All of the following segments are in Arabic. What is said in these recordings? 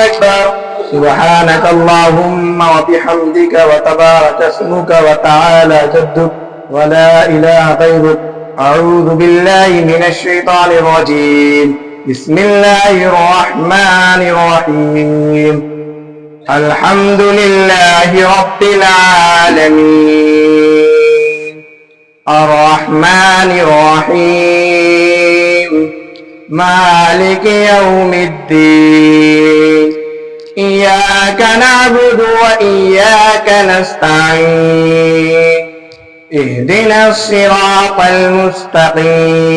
أكبر سبحانك اللهم وبحمدك وتبارك اسمك وتعالى جدك ولا إله غيرك أعوذ بالله من الشيطان الرجيم بسم الله الرحمن الرحيم الحمد لله رب العالمين الرحمن الرحيم مالك يوم الدين إياك نعبد وإياك نستعين اهدنا الصراط المستقيم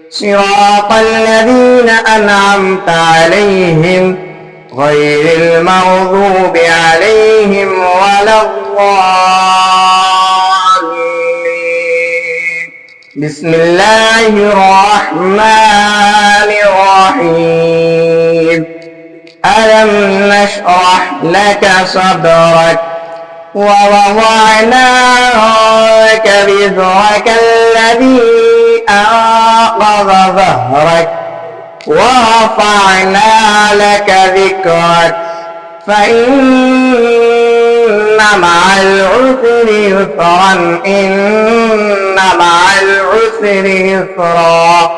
صراط الذين أنعمت عليهم غير المغضوب عليهم ولا الضالين بسم الله الرحمن الرحيم ألم نشرح لك صدرك ووضعنا عنك وزرك الذي أنقض ظهرك ورفعنا لك ذكرك فإن مع العسر يسرا إن مع العسر يسرا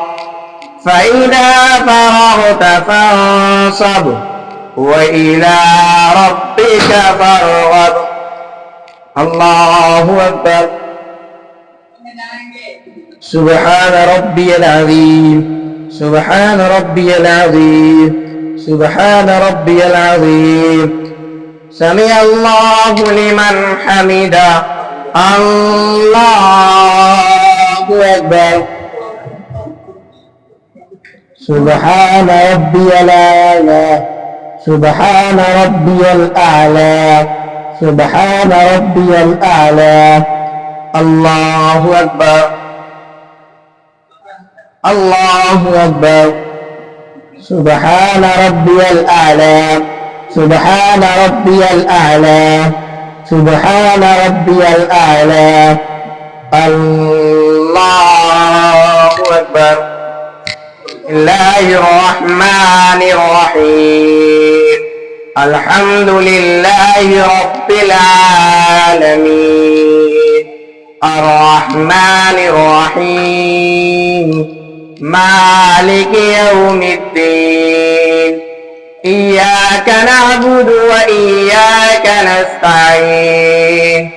فإذا فرغت فانصب وإلى ربك فارغب الله أكبر سبحان ربي العظيم سبحان ربي العظيم سبحان ربي العظيم سمع الله لمن حمده الله أكبر سبحان ربي الأعلى سبحان ربي الأعلى سبحان ربي الأعلى الله أكبر الله أكبر سبحان ربي الأعلى سبحان ربي الأعلى سبحان ربي الأعلى الله أكبر بسم الله الرحمن الرحيم الحمد لله رب العالمين الرحمن الرحيم مالك يوم الدين إياك نعبد وإياك نستعين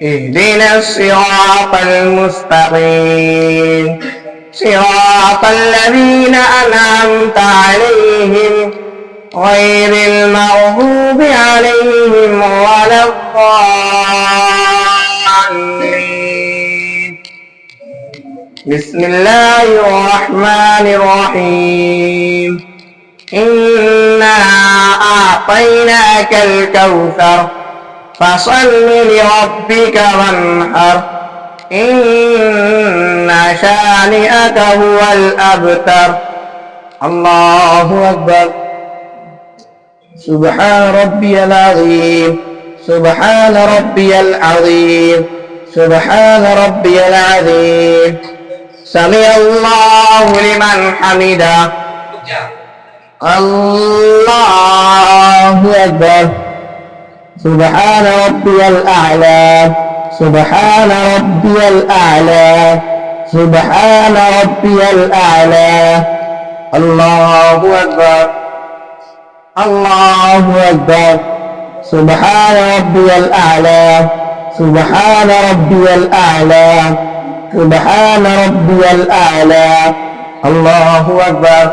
اهدنا الصراط المستقيم صراط الذين أنعمت عليهم غير المغضوب عليهم ولا الضالين بسم الله الرحمن الرحيم إنا أعطيناك الكوثر فصل لربك وانحر إن شانئك هو الأبتر الله أكبر سبحان ربي العظيم سبحان ربي العظيم سبحان ربي العظيم سمع الله لمن حمده الله أكبر سبحان ربي الأعلى سبحان ربي الأعلى سبحان ربي الأعلى الله أكبر الله أكبر سبحان ربي الأعلى سبحان ربي الأعلى سبحان ربي الأعلى الله أكبر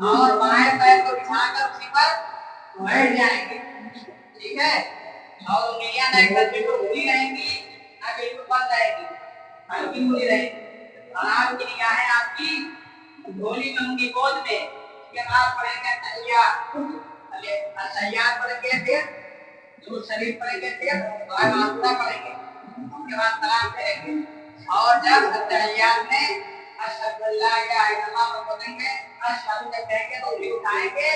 और बाएं पैर को बिछाकर उसी पर बैठ जाएंगे, ठीक है। और उंगलियां ना एकदम बिल्कुल खुली रहेंगी ना बिल्कुल बंद रहेगी, हल्की खुली रहेगी। और आपकी निगाहें आपकी गोली में होंगी गोद में। इसके बाद पढ़ेंगे तहियात, तहियात पढ़ेंगे फिर जो शरीफ पढ़ेंगे फिर दुआ पढ़ेंगे, उसके बाद सलाम करेंगे। और जब तहियात में अशहदु अल्ला इलाहा इल्लल्लाह बोलेंगे, अशहदु जब कहेंगे तो उंगली उठाएंगे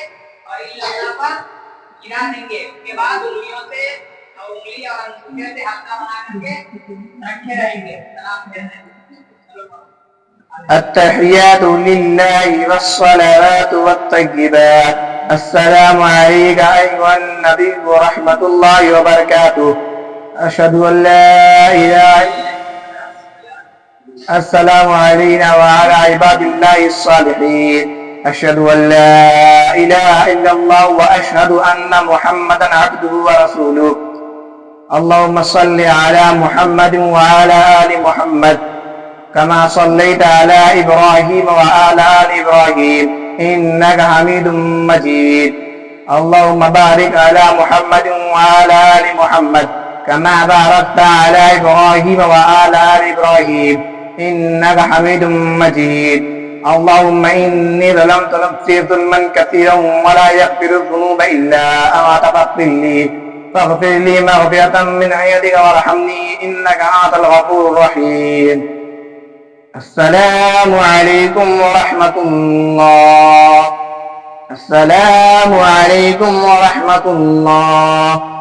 और इल्लल्लाह पर गिरा देंगे, उसके बाद उंगलियों से और उंगली और अंगूठे से हल्का बना करके रखे रहेंगे। सलाम फेरने التحيات لله والصلوات والطيبات السلام عليك أيها النبي ورحمة الله وبركاته أشهد أن لا إله إلا السلام علينا وعلى عباد الله الصالحين أشهد أن لا إله إلا الله وأشهد أن محمدا عبده ورسوله اللهم صل على محمد وعلى آل محمد كما صليت على إبراهيم وعلى آل إبراهيم إنك حميد مجيد اللهم بارك على محمد وعلى آل محمد كما باركت على إبراهيم وعلى آل إبراهيم إنك حميد مجيد اللهم إني ظلمت نفسي ظلما كثيرا ولا يغفر الذنوب إلا أنت فاغفر لي مغفرة من عندك وارحمني إنك أنت الغفور الرحيم السلام عليكم ورحمة الله السلام عليكم ورحمة الله